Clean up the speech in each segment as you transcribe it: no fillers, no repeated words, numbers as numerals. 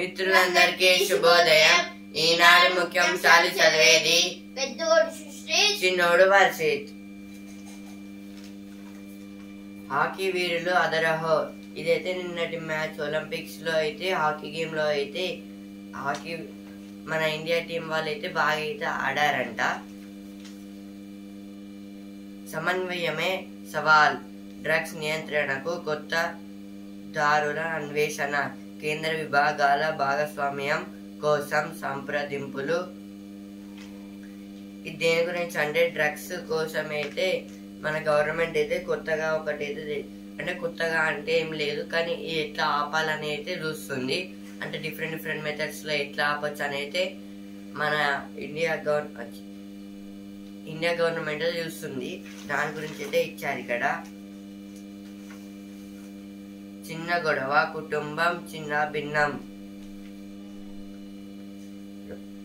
మిత్రులందరికీ శుభోదయం. ఈనాడు ముఖ్యాంశాలు చదివేది పెద్దోడు సుశ్రేష్, చిన్నోడు వర్షిత్. హాకీ వీరులు అదరహో. ఇదైతే నిన్నటి మ్యాచ్ ఒలింపిక్స్ లో అయితే హాకీ గేమ్ లో అయితే హాకీ మన ఇండియా టీం వాళ్ళు అయితే బాగా అయితే ఆడారంట. సమన్వయమే సవాల్, డ్రగ్స్ నియంత్రణకు కొత్త దారుల అన్వేషణ, కేంద్ర విభాగాల భాగస్వామ్యం కోసం సంప్రదింపులు. ఇది దేని గురించి అంటే డ్రగ్స్ కోసం అయితే మన గవర్నమెంట్ అయితే కొత్తగా ఒకటైతే అంటే కొత్తగా అంటే ఏం లేదు కానీ ఎట్లా ఆపాలని అయితే చూస్తుంది. అంటే డిఫరెంట్ మెథడ్స్ లో ఎట్లా ఆపచ్చు అని అయితే మన ఇండియా గవర్నమెంట్ చూస్తుంది. దాని గురించి అయితే ఇచ్చారు ఇక్కడ. చిన్న గొడవ, కుటుంబం చిన్న భిన్నం,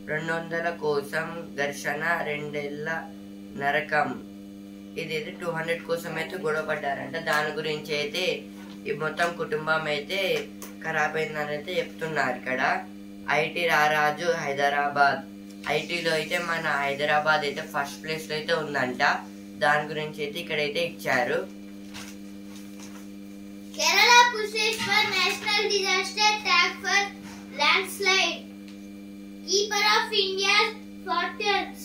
200 కోసం ఘర్షణ, 2 ఏళ్ల నరకం. ఇదైతే 200 కోసం అయితే గొడవ పడ్డారంట. దాని గురించి అయితే ఈ మొత్తం కుటుంబం అయితే ఖరాబ్ అయిందని అయితే చెప్తున్నారు ఇక్కడ. ఐటీ రారాజు హైదరాబాద్. ఐటీలో అయితే మన హైదరాబాద్ అయితే ఫస్ట్ ప్లేస్ లో అయితే ఉందంట. దాని గురించి అయితే ఇక్కడైతే ఇచ్చారు. Kerala pushes for national disaster tag for landslide. Keeper of India's fortunes.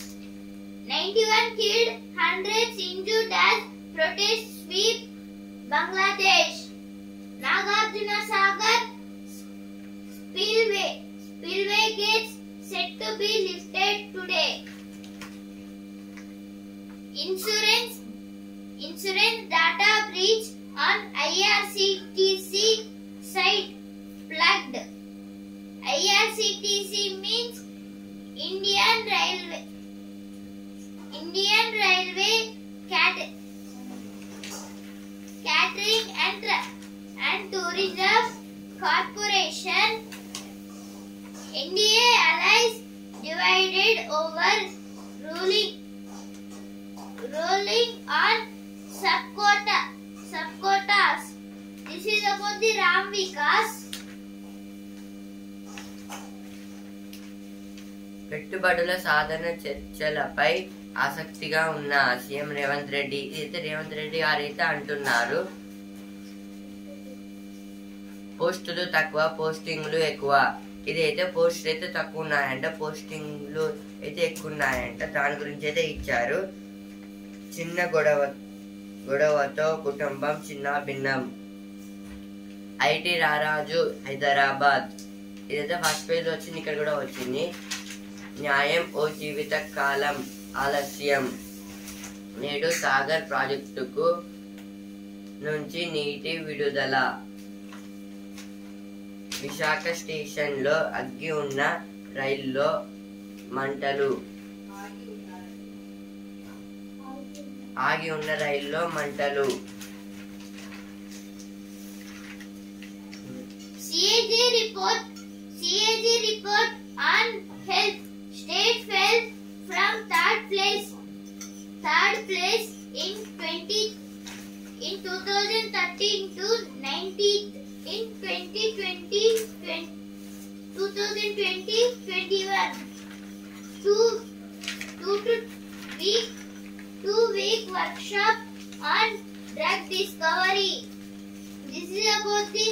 91 killed, hundreds injured as protests sweep Bangladesh. Nagarjuna Sagar spillway gates set to be lifted today. Insurance data breach on IRCTC site plugged. IRCTC means Indian Railway Catering and Tourism Corporation. NDA allies divided over ruling on subquotas. This is about the Ram Vikas. పెట్టుబడుల సాధన చర్చలపై ఆసక్తిగా ఉన్న CM Revanth Reddy. ఇదైతే రేవంత్ రెడ్డి గారు అయితే అంటున్నారు. పోస్టులు తక్కువ, పోస్టింగ్లు ఎక్కువ. ఇదైతే పోస్ట్ అయితే తక్కువ ఉన్నాయంట, పోస్టింగ్లు అయితే ఎక్కువ ఉన్నాయంట. దాని గురించి అయితే ఇచ్చారు. చిన్న గొడవతో కుటుంబం చిన్న భిన్నం. ఐటీ రారాజు హైదరాబాద్. ఇదైతే ఫస్ట్ పేజ్ వచ్చింది, ఇక్కడ కూడా వచ్చింది. న్యాయం ఓ జీవిత కాలం ఆలస్యం. నేడు సాగర్ ప్రాజెక్టుకు నుంచి నీటి విడుదల. విశాఖ స్టేషన్ లో ఆగి ఉన్న రైల్లో మంటలు. CAG report on health. State fell from third place in 2013 to 19th in 2020-21. Two-week workshop on drug discovery. This is about the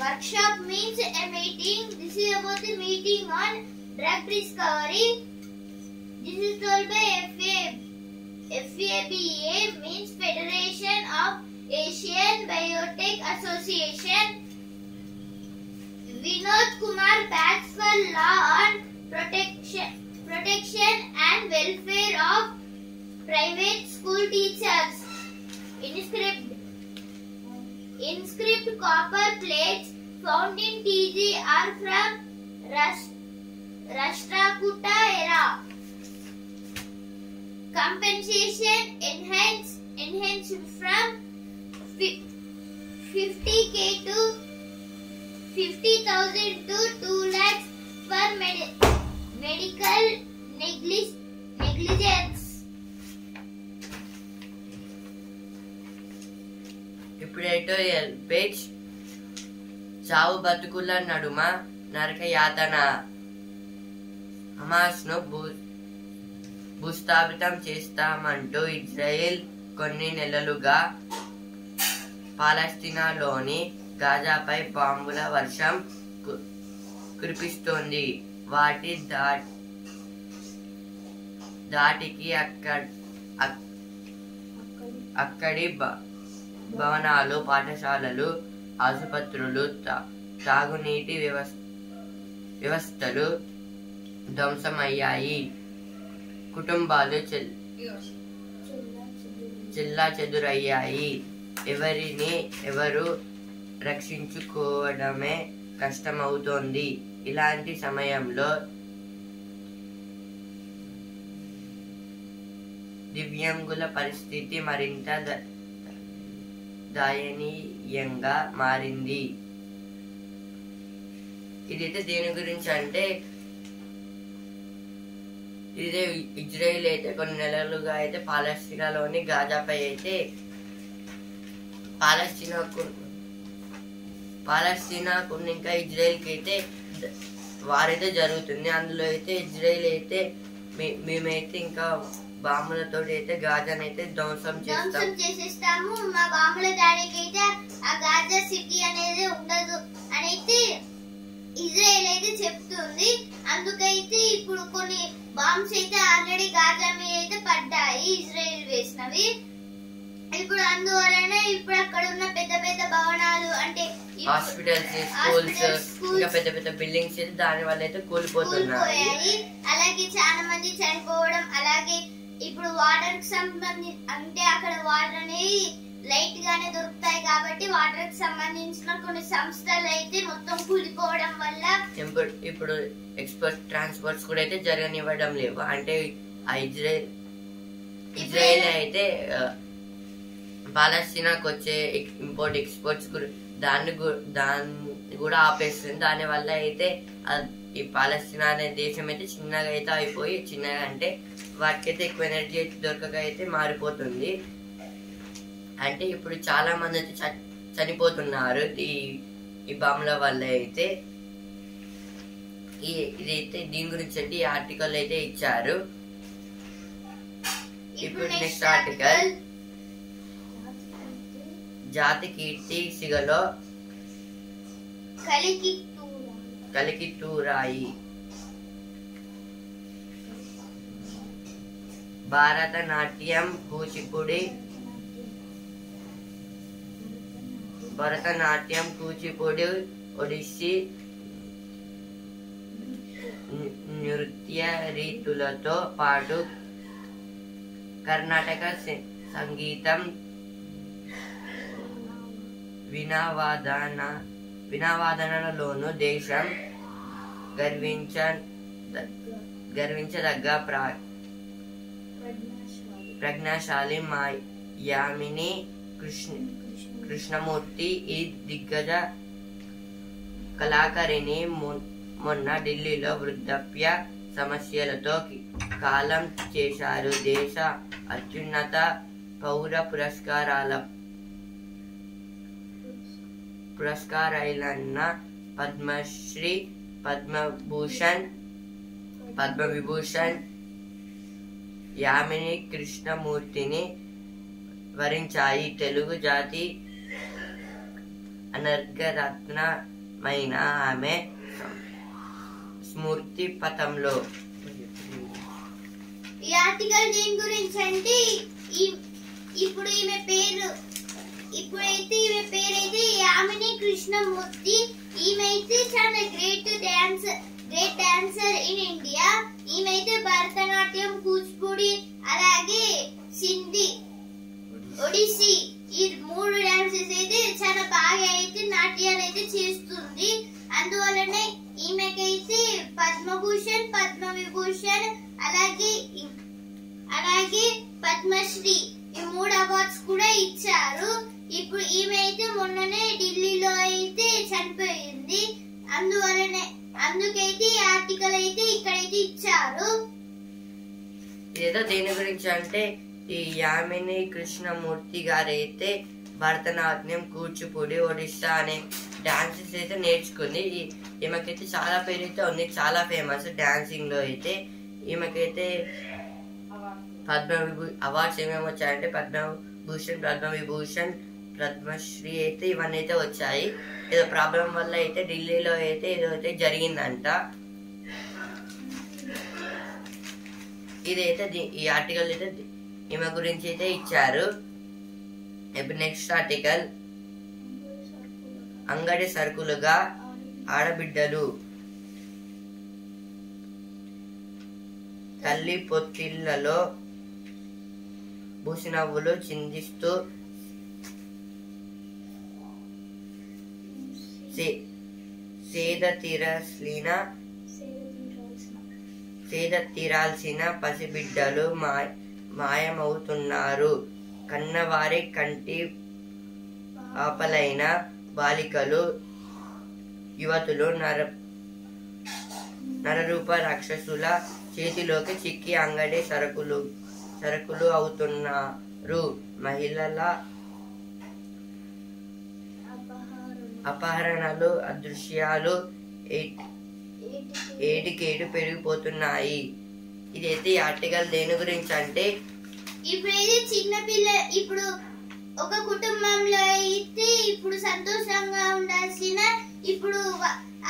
workshop means a meeting. This is about the meeting on drug discovery. This is told by FABA means Federation of Asian Biotech Association. Vinod Kumar backs for law on protection and welfare of private school teachers. Inscript copper plates found in TG are from Rashtrakuta era. Compensation enhanced from 50k to 50,000 to 2 lakhs for medical negligence. ఇప్పుడు editorial page. చావు బతుకుల నడుమ నరక యాతన. Hamas ను భూస్థాపితం చేస్తామంటూ Israel కొన్ని నెలలుగా పాలస్తీనాలోని గాజాపై బాంబుల వర్షం కురిపిస్తోంది. వాటి దాటికి అక్కడి భవనాలు, పాఠశాలలు, ఆసుపత్రులు, తాగునీటి వ్యవస్థలు ధ్వంసమయ్యాయి. కుటుంబాలు చెల్లాచెదురయ్యాయి. ఎవరు రక్షించుకోవడమే కష్టమవుతోంది. ఇలాంటి సమయంలో దివ్యాంగుల పరిస్థితి మరింత దయనీయంగా మారింది. ఇదైతే దేని గురించి అంటే, ఇదే ఇజ్రాయెల్ అయితే కొన్ని నెలలుగా అయితే పాలస్తీనాలోని గాజాపై అయితే పాలస్తీనాకు ఇంకా ఇజ్రాయెల్కి అయితే వారైతే జరుగుతుంది. అందులో అయితే ఇజ్రాయెల్ అయితే మేమైతే ఇంకా బాంబులతో అయితే గాజాని అయితే ధ్వంసం చేసేస్తాము, మా బాంబుల దాడికి అయితే ఆ గాజా సిటీ అనేది ఉండదు అని అయితే ఇజ్రాయెల్ అయితే చెప్తుంది. అందుకైతే ఇప్పుడు కొన్ని బాంబ్స్ అయితే ఆల్రెడీ గాజా మీద అయితే పడ్డాయి, ఇజ్రాయెల్ వేసినవి. ఇప్పుడు అందువలన ఇప్పుడు అక్కడ ఉన్న పెద్ద పెద్ద భవనాలు అంటే హాస్పిటల్స్, స్కూల్స్, ఇంకా పెద్ద పెద్ద బిల్డింగ్స్ అయితే దాని వల్ల అయితే కూలిపోతున్నాయి. అలాగే చాలా మంది చనిపోవడం. అలాగే ఇప్పుడు వాటర్ కి సంబంధించి అంటే అక్కడ వాటర్ అనేది లైట్ గానే దొరుకుతాయి కాబట్టి వాటర్ కి సంబంధించిన కొన్ని సంస్థలు అయితే మొత్తం కూలిపోవడం వల్ల ఇప్పుడు ఎక్స్పోర్ట్ ట్రాన్స్పోర్ట్స్ కూడా అయితే జరగనివ్వడం లేవు. అంటే ఆ ఇజ్రాయెల్ అయితే పాలస్తీనాకు వచ్చే ఇంపోర్ట్ ఎక్స్పోర్ట్స్ దాన్ని కూడా ఆపేస్తుంది. దాని వల్ల అయితే ఈ పాలస్తీనా అనే దేశం అయితే చిన్నగా అయితే అయిపోయి, చిన్నగా అంటే వాటికైతే ఎక్కువ ఎనర్జీ అయితే దొరకక అయితే మారిపోతుంది. అంటే ఇప్పుడు చాలా మంది అయితే చనిపోతున్నారు ఈ బాంబుల వల్ల అయితే. ఇదైతే దీని గురించి అంటే ఈ ఆర్టికల్ అయితే ఇచ్చారు. ఇప్పుడు నెక్స్ట్ ఆర్టికల్, జాతి కీర్తి సిగలో కలికితూరాయి. భరతనాట్యం, కూచిపూడి ఒడిస్సీ నృత్య రీతులతో పాటు కర్ణాటక సంగీతం, వినావాదనలోనూ దేశం గర్వించదగ్గ ప్రజ్ఞాశాలి యామిని కృష్ణమూర్తి ఈ దిగ్గజ కళాకారిణి మొన్న ఢిల్లీలో వృద్ధాప్య సమస్యలతో కాలం చేశారు. దేశ అత్యున్నత పౌర పురస్కారాలైన పద్మశ్రీ, పద్మవిభూషణ్ యామిని కృష్ణమూర్తిని వరించాయి. తెలుగు జాతి అనర్ఘరత్నమైన ఆమె స్మృతి పథంలో. ఈ ఆర్టికల్ దేని గురించి అంటే ఇప్పుడైతే ఈమె పేరైతే యామిని కృష్ణమూర్తి. ఈమె అయితే చాలా గ్రేట్ డాన్సర్ ఇన్ ఇండియా. ఈమె అయితే భరతనాట్యం, కూచిపూడి, అలాగే సింధీ, ఒడిస్సీ ఈ 3 డాన్సెస్ అయితే చాలా బాగా అయితే నాట్యాలు అయితే చేస్తుంది. అందువలనే ఈమెకైతే పద్మభూషణ్, పద్మవిభూషణ్ అలాగే పద్మశ్రీ ఈ 3 అవార్డ్స్ కూడా ఇచ్చారు. ఇప్పుడు ఈమె అయితే మొన్ననే ఢిల్లీలో అయితే చనిపోయింది. అందుకైతే ఈ ఆర్టికల్ అయితే ఇక్కడైతే ఇచ్చారు. ఏదో దేని గురించి అంటే ఈ యామిని కృష్ణమూర్తి గారైతే భరతనాట్యం, కూచిపూడి, ఒడిస్సా అనే డాన్సెస్ అయితే నేర్చుకుంది. ఈమెకైతే చాలా పేరు అయితే ఉంది, చాలా ఫేమస్ డాన్సింగ్ లో అయితే. ఈమెకైతే అవార్డ్స్ ఏమేమి వచ్చాయంటే పద్మభూషణ్, పద్మవిభూషణ్, పద్మశ్రీ అయితే ఇవన్నీ అయితే వచ్చాయి. ఏదో ప్రాబ్లం వల్ల అయితే ఢిల్లీలో అయితే ఏదో అయితే జరిగిందంట. ఇదైతే ఈ ఆర్టికల్ అయితే ఈమె గురించి అయితే ఇచ్చారు. ఇప్పుడు నెక్స్ట్ ఆర్టికల్, అంగడి సరుకులుగా ఆడబిడ్డలు తల్లి పొత్తిళ్లలో బూసినవ్వులు చిందిస్తూ సేద తీరాల్సిన పసిబిడ్డలు మాయమవుతున్నారు. కన్నవారి కంటి ఆపలైన బాలికలు, యువతులు నరరూప రాక్షసుల చేతిలోకి చిక్కి అంగడి సరుకులు అవుతున్నారు. మహిళల అపహరణలు, అదృశ్యాలు ఏడికేడు పెరిగిపోతున్నాయి. ఇదైతే ఈ ఆర్టికల్ దేని గురించి అంటే, ఇప్పుడైతే చిన్నపిల్ల ఇప్పుడు ఒక కుటుంబంలో అయితే ఇప్పుడు సంతోషంగా ఉండాల్సిన ఇప్పుడు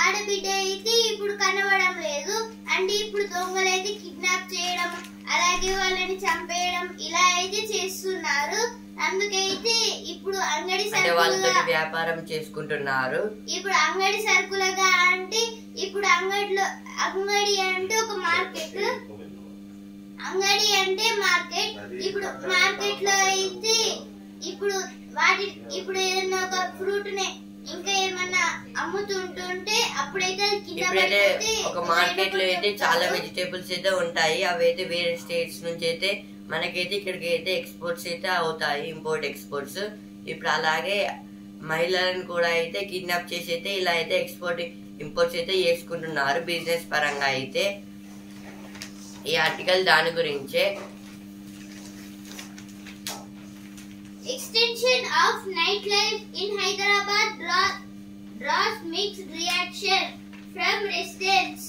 ఆడబిడ్డ అయితే ఇప్పుడు కనబడడం లేదు. అంటే ఇప్పుడు దొంగలు అయితే కిడ్నాప్ చేయడం, అలాగే వాళ్ళని చంపేయడం ఇలా అయితే చేస్తున్నారు. అందుకైతే ఇప్పుడు అంగడి సరుకులుగా వ్యాపారం చేసుకుంటున్నారు. ఇప్పుడు అంగడి సరుకులుగా అంటే ఇప్పుడు అంగడి అంటే ఒక మార్కెట్, అంగడి అంటే మార్కెట్. ఇప్పుడు మార్కెట్ లో అయితే ఇప్పుడు ఏదైనా ఒక ఫ్రూట్ నే ఇంకా ఏమన్నా అమ్ముతుంటుంటే అప్పుడైతే ఒక మార్కెట్ లో అయితే చాలా వెజిటేబుల్స్ అయితే ఉంటాయి. అవి అయితే వేరే స్టేట్స్ నుంచి అయితే మనకైతే ఇక్కడికి అయితే ఎక్స్పోర్ట్స్ అయితే అవుతాయి, ఇంపోర్ట్ ఎక్స్పోర్ట్స్. ఇప్పుడు అలాగే మహిళలను కూడా అయితే కిడ్నాప్ చేసి అయితే ఇలా అయితే ఇంపోర్ట్స్ అయితే చేసుకుంటున్నారు బిజినెస్ పరంగా అయితే. ఈ ఆర్టికల్ దాని గురించే. Extension of nightlife in Hyderabad draws mixed reaction from residents.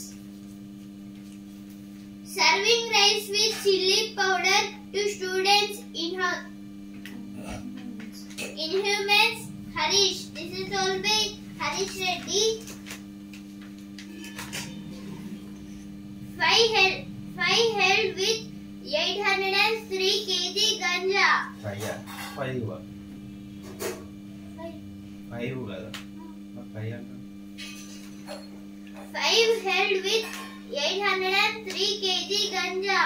Serving rice with chili powder to students inhumans. Harish, this is all by Harish Reddy. Five held with 803 kg ganja. Five held with 803 kg ganja.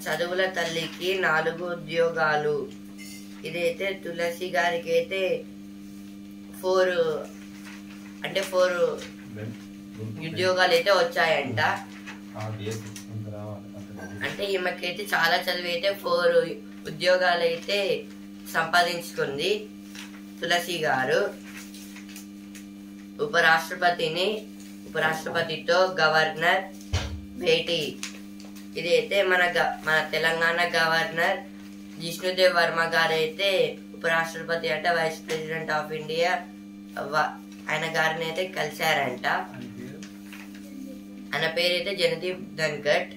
చదువుల తల్లికి 4 ఉద్యోగాలు. ఇదైతే తులసి గారికి అయితే 4 ఉద్యోగాలు అయితే వచ్చాయంట. అంటే ఈమెకైతే చాలా చదివి అయితే 4 ఉద్యోగాలు అయితే సంపాదించుకుంది తులసి గారు. ఉపరాష్ట్రపతితో గవర్నర్ భేటీ. ఇదైతే మన తెలంగాణ గవర్నర్ జిష్ణుదేవ్ వర్మ గారు అయితే ఉపరాష్ట్రపతి అంటే వైస్ ప్రెసిడెంట్ ఆఫ్ ఇండియా ఆయన గారిని అయితే కలిశారంట. ఆయన పేరు అయితే జగదీప్ ధన్కర్.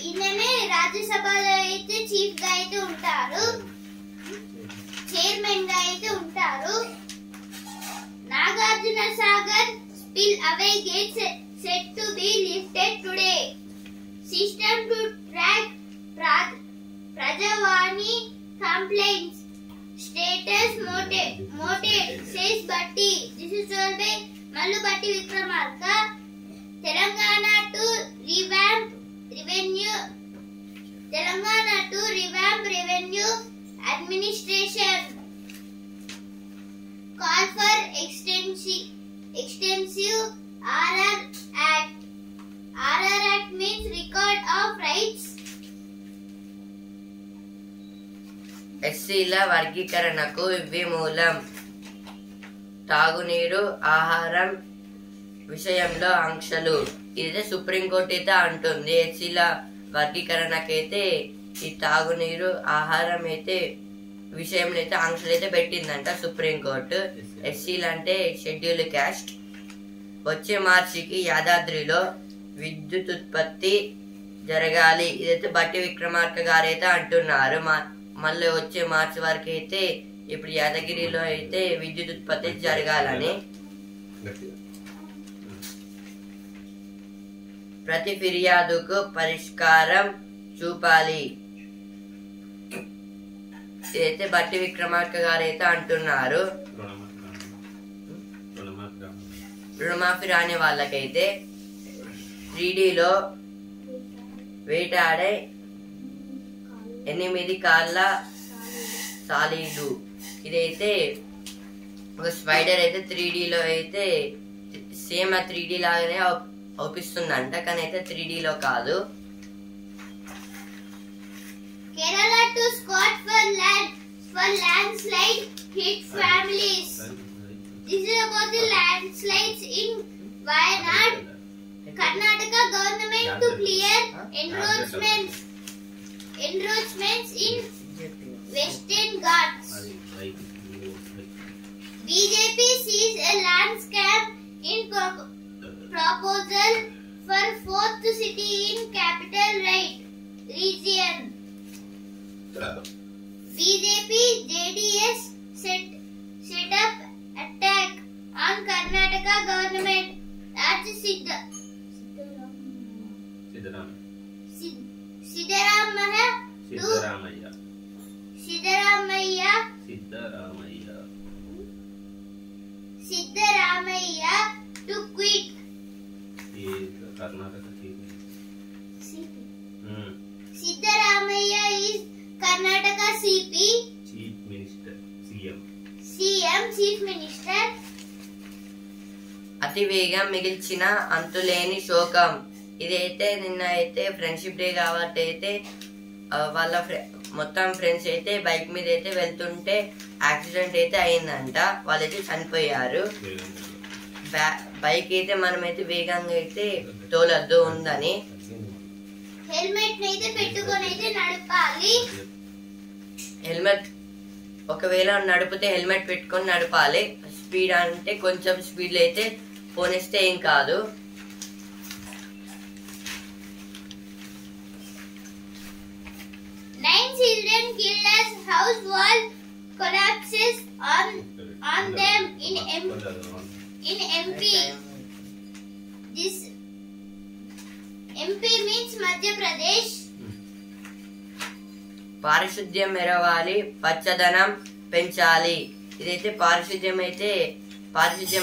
ఈయననే రాజ్యసభలో అయితే చీఫ్ గా అయితే ఉంటారు, చైర్మన్ గా అయితే ఉంటారు. Nagarjuna Sagar spill away gates set to be lifted today. System to track Prajavani complaints status moted says Batti. This is told by Mallu Batti Vikramarka. Telangana to revamp revenue administration. Call for extensive RR Act. RR Act means record of rights. ఎస్సీల వర్గీకరణకు ఇవి మూలం. తాగునీరు, ఆహారం విషయంలో ఆంక్షలు. ఇదే supreme court అయితే అంటుంది. ఎస్సీల వర్గీకరణకైతే ఈ తాగునీరు ఆహారం అయితే విషయంలో అయితే ఆంక్షలు అయితే పెట్టిందంట సుప్రీంకోర్టు. ఎస్సీలు అంటే షెడ్యూల్ క్యాస్ట్. వచ్చే మార్చికి యాదాద్రిలో విద్యుత్ ఉత్పత్తి జరగాలి. ఇదైతే బట్టి విక్రమార్క గారు అయితే అంటున్నారు. మళ్ళీ వచ్చే మార్చి వరకు అయితే ఇప్పుడు యాదగిరిలో అయితే విద్యుత్ ఉత్పత్తి జరగాలని. ప్రతి ఫిర్యాదుకు పరిష్కారం చూపాలి. ఇదైతే బట్టి విక్రమార్క గారు అయితే అంటున్నారు. రుణమాఫీ రాని వాళ్ళకైతే 3Dలో వేటాడే 8 కాళ్ళ సాలీడు. ఇదైతే ఒక స్పైడర్ అయితే 3Dలో అయితే సేమ్ 3D లాగానే అవుపిస్తుందంట, కానీ అయితే 3Dలో కాదు. Kerala to Scott for landslide hit families. This is about the landslides in Wayanad. Karnataka government to clear encroachments in Western Ghats. BJP sees a land scam in proposal for 4th city in capital region. BJP JDS set up attack on Karnataka government. That's Siddaramaiah to quit. Siddaramaiah is Karnataka CP, Chief Minister, CM Chief Minister. అతివేగం మిగిల్చిన అంతులేని శోకం. ఇదైతే నిన్న అయితే friendship day కాబట్టి అయితే వాళ్ళ మొత్తం friends అయితే బైక్ మీద అయితే వెళ్తుంటే యాక్సిడెంట్ అయితే అయిందంట. వాళ్ళైతే చనిపోయారు. బైక్ అయితే మనమైతే వేగంగా అయితే తోలద్దు ఉందని. హెల్మెట్ అయితే పెట్టుకొని అయితే నడపాలి. హెల్మెట్ ఒకవేళ నడిపితే హెల్మెట్ పెట్టుకొని నడపాలి. స్పీడ్ అంటే కొంచెం స్పీడ్ అయితే పోనిస్తే ఏం కాదు. Nine children killed as house wall collapses on them in MP. This MP means Madhya Pradesh. పారిశుద్ధ్యం మెరవాలి, పచ్చదనం పెంచాలి. ఇదైతే పారిశుద్ధ్యం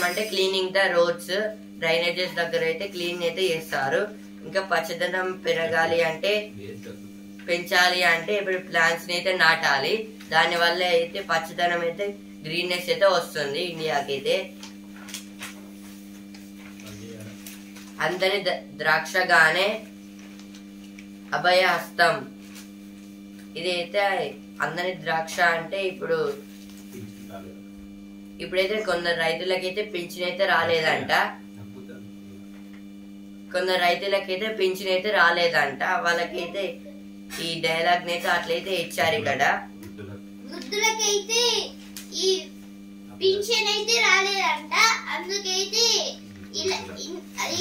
అంటే క్లీనింగ్ ద రోడ్స్, డ్రైనేజెస్ దగ్గర అయితే క్లీన్ అయితే చేస్తారు. ఇంకా పచ్చదనం పెరగాలి అంటే పెంచాలి అంటే ఇప్పుడు ప్లాంట్స్ ని అయితే నాటాలి. దాని వల్ల అయితే పచ్చదనం అయితే గ్రీన్నెస్ అయితే వస్తుంది ఇండియాకి అయితే. అందరి ద్రాక్షగానే అభయ హస్తం. ఇదైతే అందరి ద్రాక్ష అంటే ఇప్పుడైతే కొందరు రైతులకైతే పింఛన్ అయితే రాలేదంట. వాళ్ళకైతే ఈ డైలాగ్ అయితే అట్లయితే ఇచ్చారు ఇక్కడ. వృద్ధులకైతే ఈ పింఛన్ అయితే రాలేదంట, అందుకైతే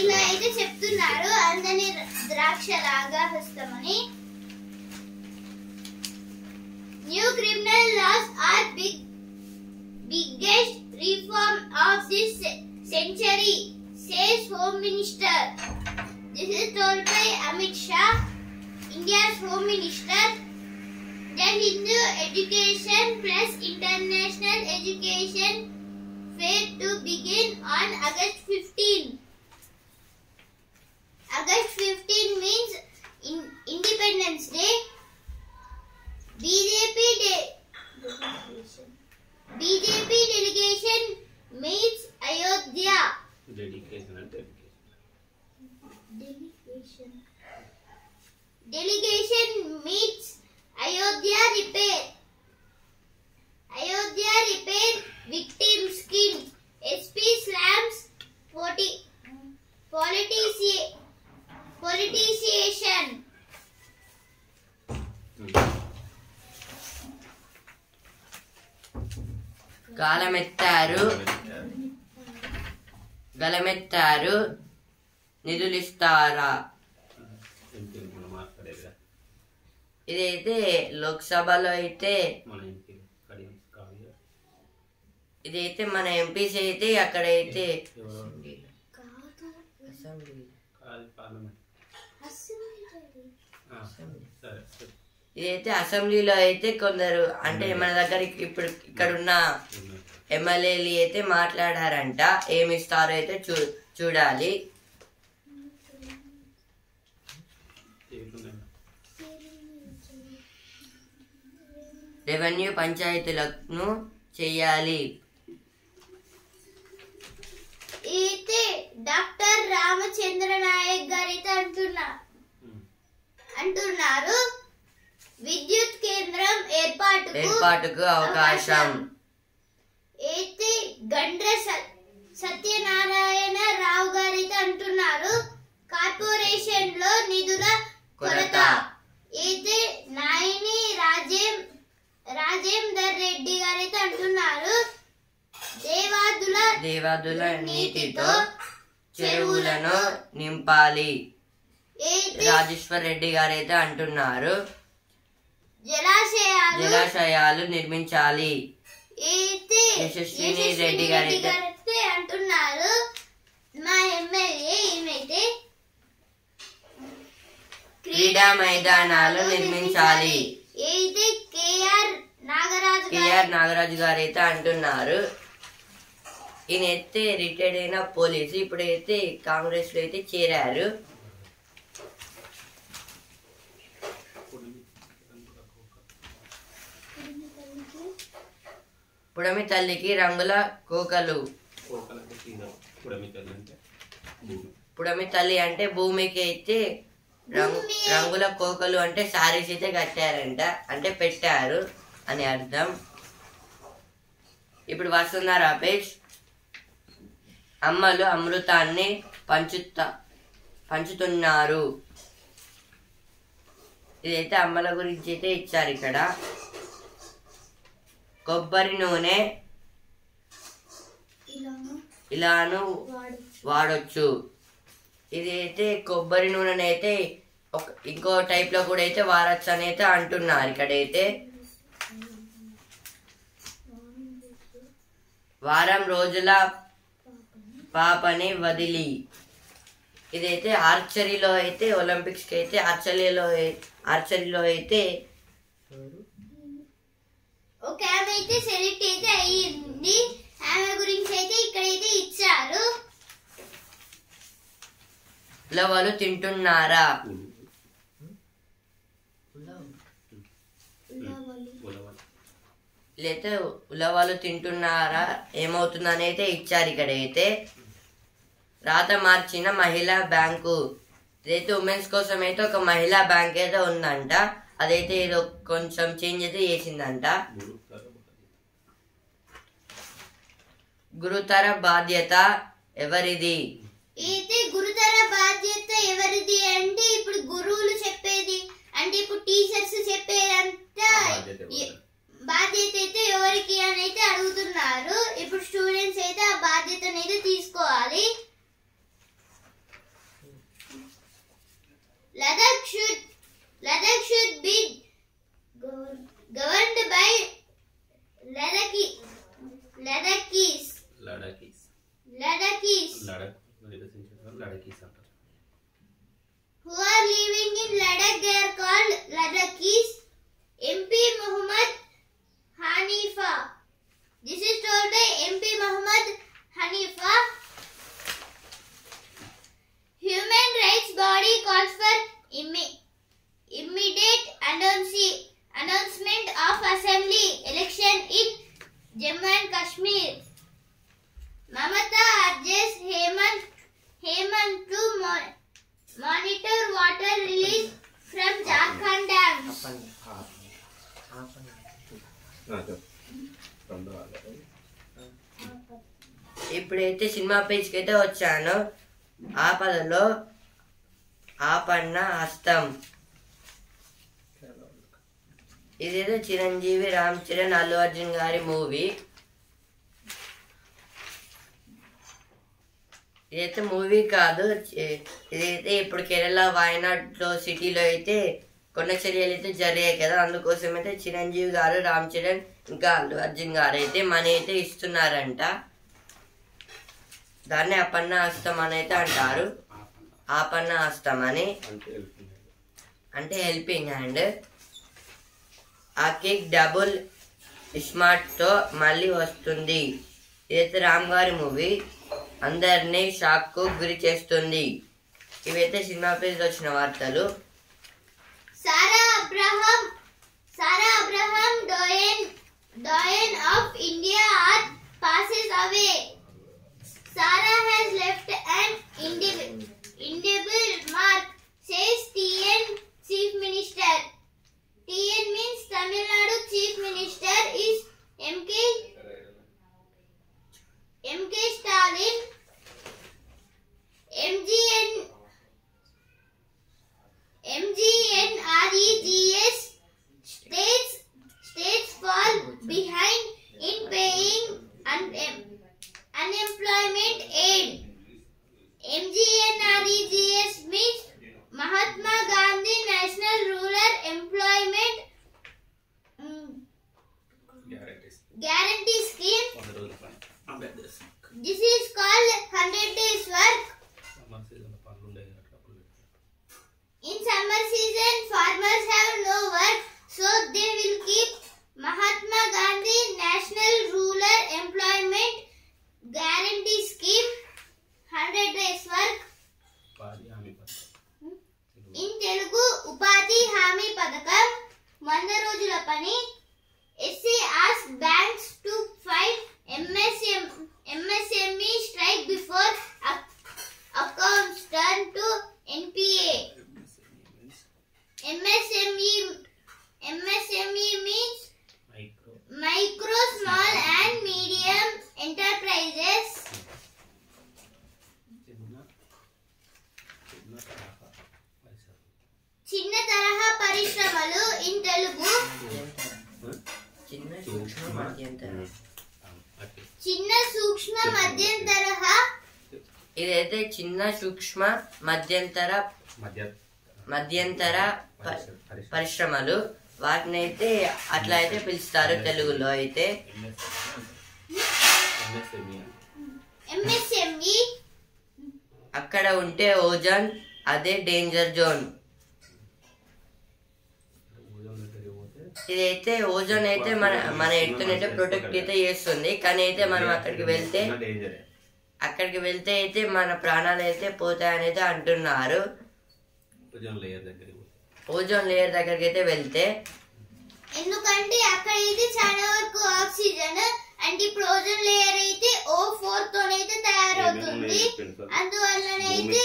ఇలా అయితే చెప్తున్నారు అందరి ద్రాక్ష లాగా హస్తమని. New criminal laws are biggest reform of this century, says Home Minister. This is told by Amit Shah, India's Home Minister. The Hindu Education Plus International Education Fair to begin on August 15. August 15 means Independence Day. BJP delegation meets Ayodhya. Delegation meets Ayodhya repair victim skin. SP slams politicization. గాలమెత్తారు గలమెత్తారు నిధులిస్తారా. ఇదైతే లోక్సభలో అయితే ఇదైతే మన MPs అయితే అక్కడైతే ఇదైతే అసెంబ్లీలో అయితే కొందరు అంటే మన దగ్గర ఇప్పుడు ఇక్కడున్న ఎమ్మెల్యేలు అయితే మాట్లాడారంట. ఏమి ఇస్తారో అయితే చూడాలి. రెవెన్యూ పంచాయతీలను చెయ్యాలి. అయితే డాక్టర్ రామచంద్ర నాయక్ గారు అయితే అంటున్నారు విద్యుత్ కేంద్రం ఏర్పాటుకు అవకాశం. అయితే గండ్ర సత్యనారాయణ రావు గారు అయితే అంటున్నారు కార్పొరేషన్ లో నిధుల కొరత. అయితే నాయని రాజేందర్ రెడ్డి గారు అయితే అంటున్నారు దేవాదుల నీటితో చెరువులను నింపాలి. రాజేశ్వర్ రెడ్డి గారు అయితే అంటున్నారు జలాశయాలు నిర్మించాలి. యశస్విని రెడ్డి గారు అయితే అంటున్నారు మా ఎమ్మెల్యే ఏమైతే క్రీడా మైదానాలు నిర్మించాలి. అయితే కేఆర్ నాగరాజు గారు అయితే అంటున్నారు. ఈయనైతే రిటైర్డ్ అయిన పోలీసు, ఇప్పుడైతే కాంగ్రెస్ లో అయితే చేరారు. పుడమి తల్లికి రంగుల కోకలు. పుడమి తల్లి అంటే భూమికి అయితే రంగుల కోకలు అంటే సారీస్ అయితే కట్టారంట, అంటే పెట్టారు అని అర్థం. ఇప్పుడు వస్తున్నారా పేజ్. అమ్మలు అమృతాన్ని పంచుతున్నారు. ఇదైతే అమ్మల గురించి అయితే ఇచ్చారు ఇక్కడ. కొబ్బరి నూనె ఇలాను వాడొచ్చు. ఇది అయితే కొబ్బరి నూనె అయితే ఇంకో టైప్ లో కూడా అయితే వాడచ్చు అని అయితే అంటున్నారు ఇక్కడైతే. వారం రోజుల పాపని వదిలి. ఇదైతే ఆర్చరీలో అయితే ఒలింపిక్స్ కి అయితే ఆర్చరీలో అయితే ఒక ఆమె అయితే సెలెక్ట్ అయితే అయ్యింది. ఆమె గురించి అయితే ఇక్కడైతే ఇచ్చారు. ఉలవలు తింటున్నారా. ఇదైతే ఉలవలు తింటున్నారా ఏమవుతుందని అయితే ఇచ్చారు ఇక్కడైతే. రాత మార్చిన మహిళా బ్యాంకు. ఇదైతే ఉమెన్స్ కోసం అయితే ఒక మహిళా బ్యాంక్ అయితే ఉందంట. అదైతే ఏదో కొంచెం చేంజ్ అయితే చేసిందంట. గురుతర బాధ్యత ఎవరిది. అయితే గురుతర బాధ్యత ఎవరిది అంటే ఇప్పుడు గురువులు చెప్పేది అంటే ఇప్పుడు టీచర్స్ చెప్పేదంతా బాధ్యత అయితే ఎవరికి అని అయితే అడుగుతున్నారు. ఇప్పుడు స్టూడెంట్స్ అయితే ఆ బాధ్యతను అయితే తీసుకోవాలి. Ladakh should be governed by Ladakhis who are living in Ladakh. They are called Ladakhis. MP Muhammad Hanifa. This is told by MP Muhammad Hanifa. Human rights body calls for immediate announcement of assembly election in Jammu and Kashmir. Mamata urges Hemant to monitor water release from Jharkhand dams. ఇప్పుడైతే cinema పేజ్కి అయితే వచ్చాను. ఆపదలో ఆపన్న హస్తం. ఇదేదో చిరంజీవి రామ్ చరణ్ అల్లు అర్జున్ గారి movie. ఇదైతే movie కాదు, ఇదైతే ఇప్పుడు కేరళ వాయనాడ్లో సిటీలో అయితే కొండ చర్యలు అయితే జరిగాయి కదా, అందుకోసం అయితే చిరంజీవి గారు, రామ్ చరణ్ ఇంకా అల్లు అర్జున్ గారు అయితే మనీ అయితే ఇస్తున్నారంట. దాన్ని అపన్న హస్తం అని అయితే అంటారు. ఆపన్న హస్తం అని అంటే హెల్పింగ్ హ్యాండ్. ఆ కేక్ డబుల్ స్మార్ట్తో మళ్ళీ వస్తుంది. ఇదైతే రామ్ గారి మూవీ అందరినీ షాక్కు గురి చేస్తుంది. ఇవైతే సినిమా పేజ్ వచ్చిన వార్తలు. సారా Abraham doyen of India passes away. Sarah has left an indelible mark, says TN Chief Minister. TN means Tamil Nadu Chief Minister is MK Stalin. MGNREGS states fall behind in paying unemployment aid. MGNREGS means Mahatma Gandhi National Rural Employment Guarantee Scheme. This is called 100 days work. In summer season, farmers have no work, so they will keep Mahatma Gandhi National Rural Employment Guarantee Scheme 100 days work. In Telugu, Upati Hami Padakam 100 రోజుల పని. SC asked banks to fight MSME strike before accounts turn to NPA. MSME means micro, small and medium enterprises. చిన్న తరహా పరిశ్రమలు in Telugu. చిన్న సూక్ష్మ మధ్యం తరహా. ఇదైతే చిన్న సూక్ష్మ మధ్యంతర పరిశ్రమలు, వాటిని అయితే అట్లా అయితే పిలుస్తారు తెలుగులో అయితే. MSME అక్కడ ఉంటే ఓజోన్, అదే డేంజర్ జోన్. ఇదైతే ఓజోన్ అయితే మన ఎత్తునైతే ప్రొటెక్ట్ అయితే చేస్తుంది, కానీ అయితే మనం అక్కడికి వెళ్తే అయితే మన ప్రాణాలు అయితే పోతాయని అయితే అంటున్నారు. ఓజోన్ లేయర్ దగ్గరికి అయితే వెళ్తే, ఎందుకంటే అక్కడ అయితే చాలా వరకు ఆక్సిజన్ అంటే ఇప్పుడు ఓజోన్ లేయర్ అయితే O4 తోనైతే తయారవుతుంది. అందువల్లనైతే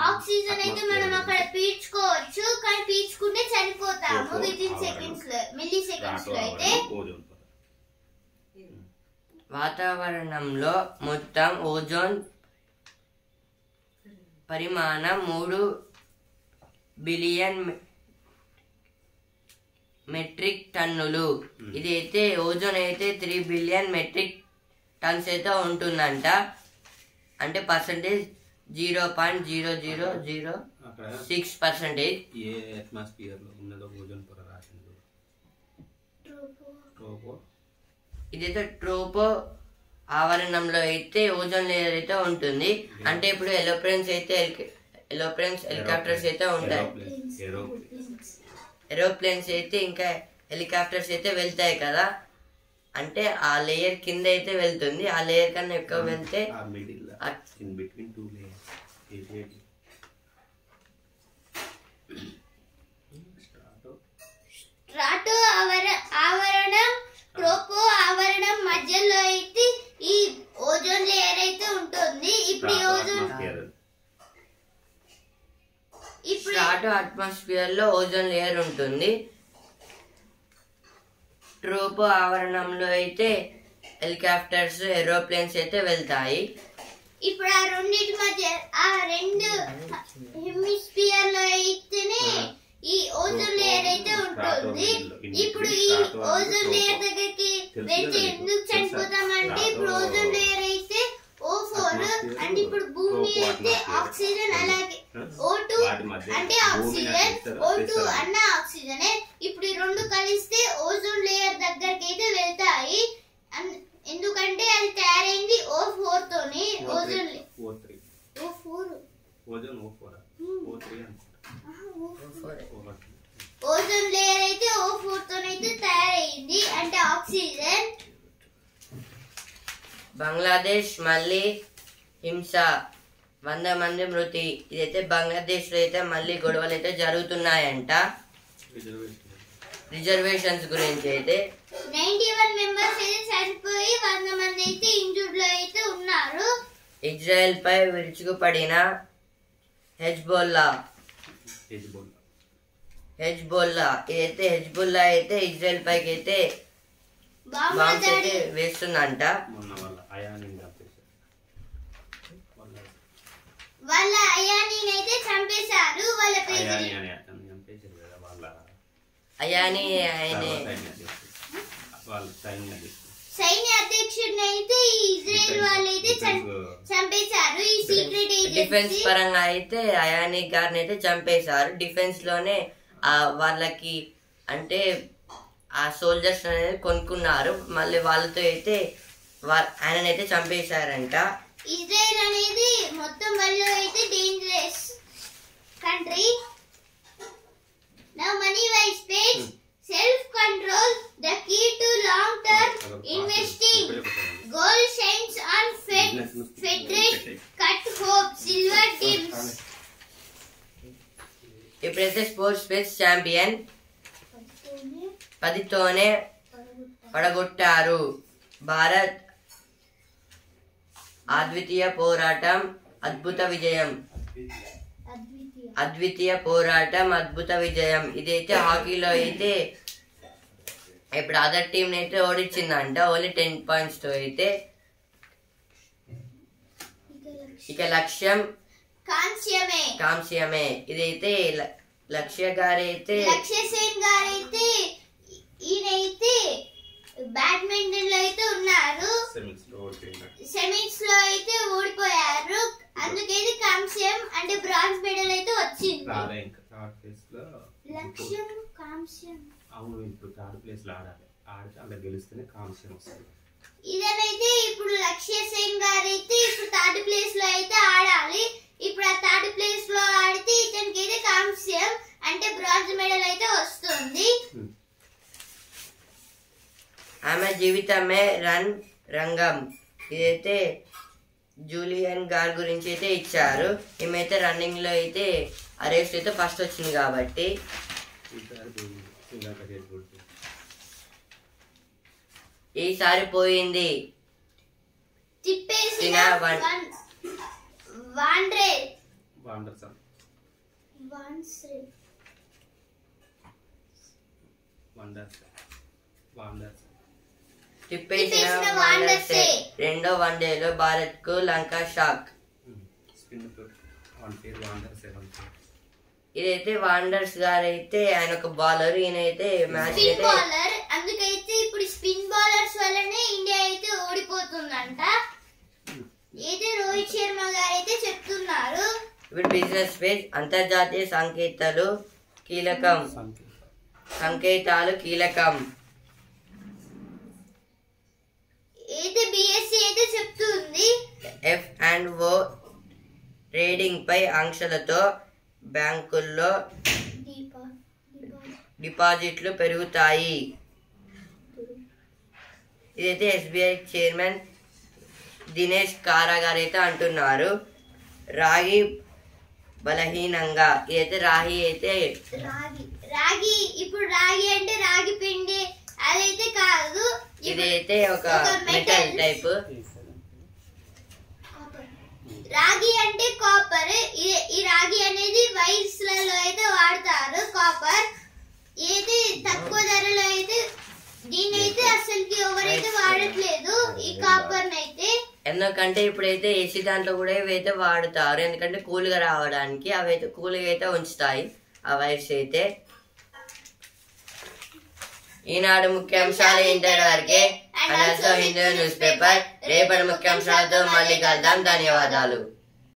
ఆక్సిజన్ అయితే మనం అక్కడ పీల్చుకోవచ్చు, కానీ పీల్చుకుంటే చనిపోతాము వితిన్ సెకండ్స్ లో, మిల్లీ సెకండ్స్ లో. అయితే వాతావరణంలో మొత్తం ఓజోన్ పరిమాణం 3 బిలియన్ మెట్రిక్ టన్నులు. ఇదైతే ఓజోన్ అయితే 3 బిలియన్ మెట్రిక్ టన్స్ అయితే ఉంటుందంట. అంటే పర్సెంటేజ్ 0.0006%. ఏ అట్మాస్ఫియర్ లో ఉన్నదో ఓజోన్ పొర రాసింది. ఇదైతే ట్రోపో ఆవరణంలో అయితే ఓజోన్ లేయర్ అయితే ఉంటుంది. అంటే ఇప్పుడు ఏరోప్లేన్స్ హెలికాప్టర్స్ అయితే ఉంటాయి. ఏరోప్లేన్స్ అయితే ఇంకా హెలికాప్టర్స్ అయితే వెళ్తాయి కదా, అంటే ఆ లేయర్ కింద అయితే వెళ్తుంది. ఆ లేయర్ కన్నా ఎక్కువ వెళ్తే స్ట్రాటో ఆవరణం, ట్రోపో ఆవరణం మధ్యలో అయితే ఈ ఓజోన్ లేయర్ అయితే ఉంటుంది. ఇప్పుడు ఈ ఓజోన్ స్ట్రాటో అట్మాస్ఫియర్ లో ఓజోన్ లేయర్ ఉంటుంది. ట్రోపో ఆవరణంలో అయితే హెలికాప్టర్స్, ఏరోప్లేన్స్ అయితే వెళ్తాయి. ఇప్పుడు ఆ రెండింటి మధ్య ఆ రెండు హెమిస్ఫియర్ లో అయితేనే ఈ ఓజోన్ లేయర్ అయితే ఉంటుంది. ఇప్పుడు ఈ ఓజోన్ లేయర్ దగ్గరికి వెళ్తే ఎందుకు చనిపోతామంటే ఇప్పుడు ఓజోన్ లేయర్ అయితే O4 అంటే ఇప్పుడు భూమి మీద ఆక్సిజన్ అలాగే O2 అంటే ఆక్సిజన్, O2 అన్న ఆక్సిజనే. ఇప్పుడు ఈ రెండు కలిస్తే ఓజోన్ లేయర్ దగ్గరికి అయితే వెళ్తాయి. ఎందుకంటే అది తయారైంది O4 తోని. ఓజోన్ ఓజోన్ లేయర్ అయితే O4 తోనైతే తయారైంది అంటే ఆక్సిజన్. బంగ్లాదేశ్ మళ్ళీ హింస, 100 మంది మృతి. ఇదైతే బంగ్లాదేశ్ లో అయితే మళ్ళీ గొడవలు అయితే జరుగుతున్నాయంట. రిజర్వేషన్స్ గురించి అయితే 91 మెంబర్స్ అయితే చనిపోయి 100 మంది అయితే ఇంజూర్డ్ లో అయితే ఉన్నారు. ఇజ్రాయెల్ పై విరుచుకుపడిన హెజ్బొల్లా ఇదైతే హెజ్బొల్లా అయితే ఇజ్రాయెల్ పైకి అయితే బాంబ్స్ అయితే వేస్తుందంట. వాళ్ళ అయానీని అయితే చంపేశారు. వాళ్ళ అయానీ సైన్య అధ్యక్షుడిని అయితే ఇజ్రాయెల్ వాళ్ళు అయితే చంపేశారు. ఈ సీక్రెట్ డిఫెన్స్ ఏజెన్సీ పరంగా అయితే అయానీ గారిని అయితే చంపేశారు. డిఫెన్స్ లోనే వాళ్ళకి అంటే ఆ సోల్జర్స్ అనేది కొనుక్కున్నారు. మళ్ళీ వాళ్ళతో అయితే ఆయననైతే చంపేశారంట. ఇజ్రాయెల్ అనేది మొత్తం వల్ల అయితే dangerous country. Now money wise page, self control, the key to long term investing. Gold shines on Federate, cut hope, silver dims. ఇప్పుడైతే స్పోర్ట్స్ స్పేస్ ఛాంపియన్ 10తోనే పడగొట్టారు. భారత్ అద్వితీయ పోరాటం అద్భుత విజయం. ఇదైతే హాకీలో అయితే ఇప్పుడు అదర్ టీం అయితే ఓడించిందంట. ఓన్లీ 10 పాయింట్స్ తో అయితే. ఇక లక్ష్యం కాంస్యమే. ఇదైతే లక్ష్య సేన్ గారైతే ఈయనైతే బ్యాడ్మింటన్ లో అయితే ఉన్నారు. సెమీస్ లో అయితే ఓడిపోయారు. అందుకైతే కాంస్యం అంటే బ్రాంజ్ మెడల్ అయితే వచ్చింది. లక్ష్యం కాంస్యం. అవును, ఇప్పుడు థర్డ్ ప్లేస్ లో ఆడితే అలా గెలిస్తేనే కాంస్యం వస్తుంది. ఇదనైతే ఇప్పుడు లక్ష్య సేన్ గారైతే ఇప్పుడు థర్డ్ ప్లేస్ లో అయితే ఆడాలి. ఇప్పుడు ఆ థర్డ్ ప్లేస్ లో ఆడితే ఇతనికి అయితే కాంస్యం అంటే బ్రాంజ్ మెడల్ అయితే వస్తుంది. ఆమె జీవితమే రంగం. ఇదైతే జూలియన్ గారి గురించి అయితే ఇచ్చారు. ఈమెయితే రన్నింగ్ లో అయితే ఆ రేస్ అయితే ఫస్ట్ వచ్చింది కాబట్టి. ఈసారి పోయింది తిప్పేసిన రెండో వన్డేలో భారత్ కు లంక షాక్. ఇదైతే వాండర్స్ గారైతే ఆయన ఒక బౌలర్. ఈయనైతే మ్యాచ్ బౌలర్. అందుకైతే ఇప్పుడు స్పిన్ బౌలర్స్ వల్లనే ఇండియా అయితే ఓడిపోతుందంట. అయితే రోహిత్ శర్మ గారైతే చెప్తున్నారు. ఇప్పుడు బిజినెస్ పేజ్ అంతర్జాతీయ సంకేతాలు కీలకం. అయితే బిఎస్సి అయితే చెప్తుంది. F&O ట్రేడింగ్ పై ఆంక్షలతో బ్యాంకుల్లో డిపాజిట్లు పెరుగుతాయి. ఇదైతే SBI చైర్మన్ దినేష్ కారా గారు అయితే అంటున్నారు. రాగి బలహీనంగా. ఇదైతే రాగి ఇప్పుడు రాగి అంటే రాగి పిండి అదైతే కాదు. ఇదైతే ఒక మెటల్ టైప్. రాగి అంటే కాపర్. ఈ రాగి అనేది వైర్స్ లలో అయితే వాడతారు. కాపర్ ఏది తక్కువ ధరలో అయితే దీనైతే అసలుకి ఎవరైతే వాడట్లేదు ఈ కాపర్ అయితే. ఎందుకంటే ఇప్పుడైతే ఏసీ దాంట్లో కూడా ఇవైతే వాడతారు. ఎందుకంటే కూల్గా రావడానికి అవైతే కూల్గా అయితే ఉంచుతాయి ఆ వైర్స్ అయితే. ఈనాడు ముఖ్యాంశాలు ఇంటర్ వరకే. Hindu news paper. రేపటి ముఖ్యాంశాలతో మళ్ళీ కలుద్దాం. ధన్యవాదాలు.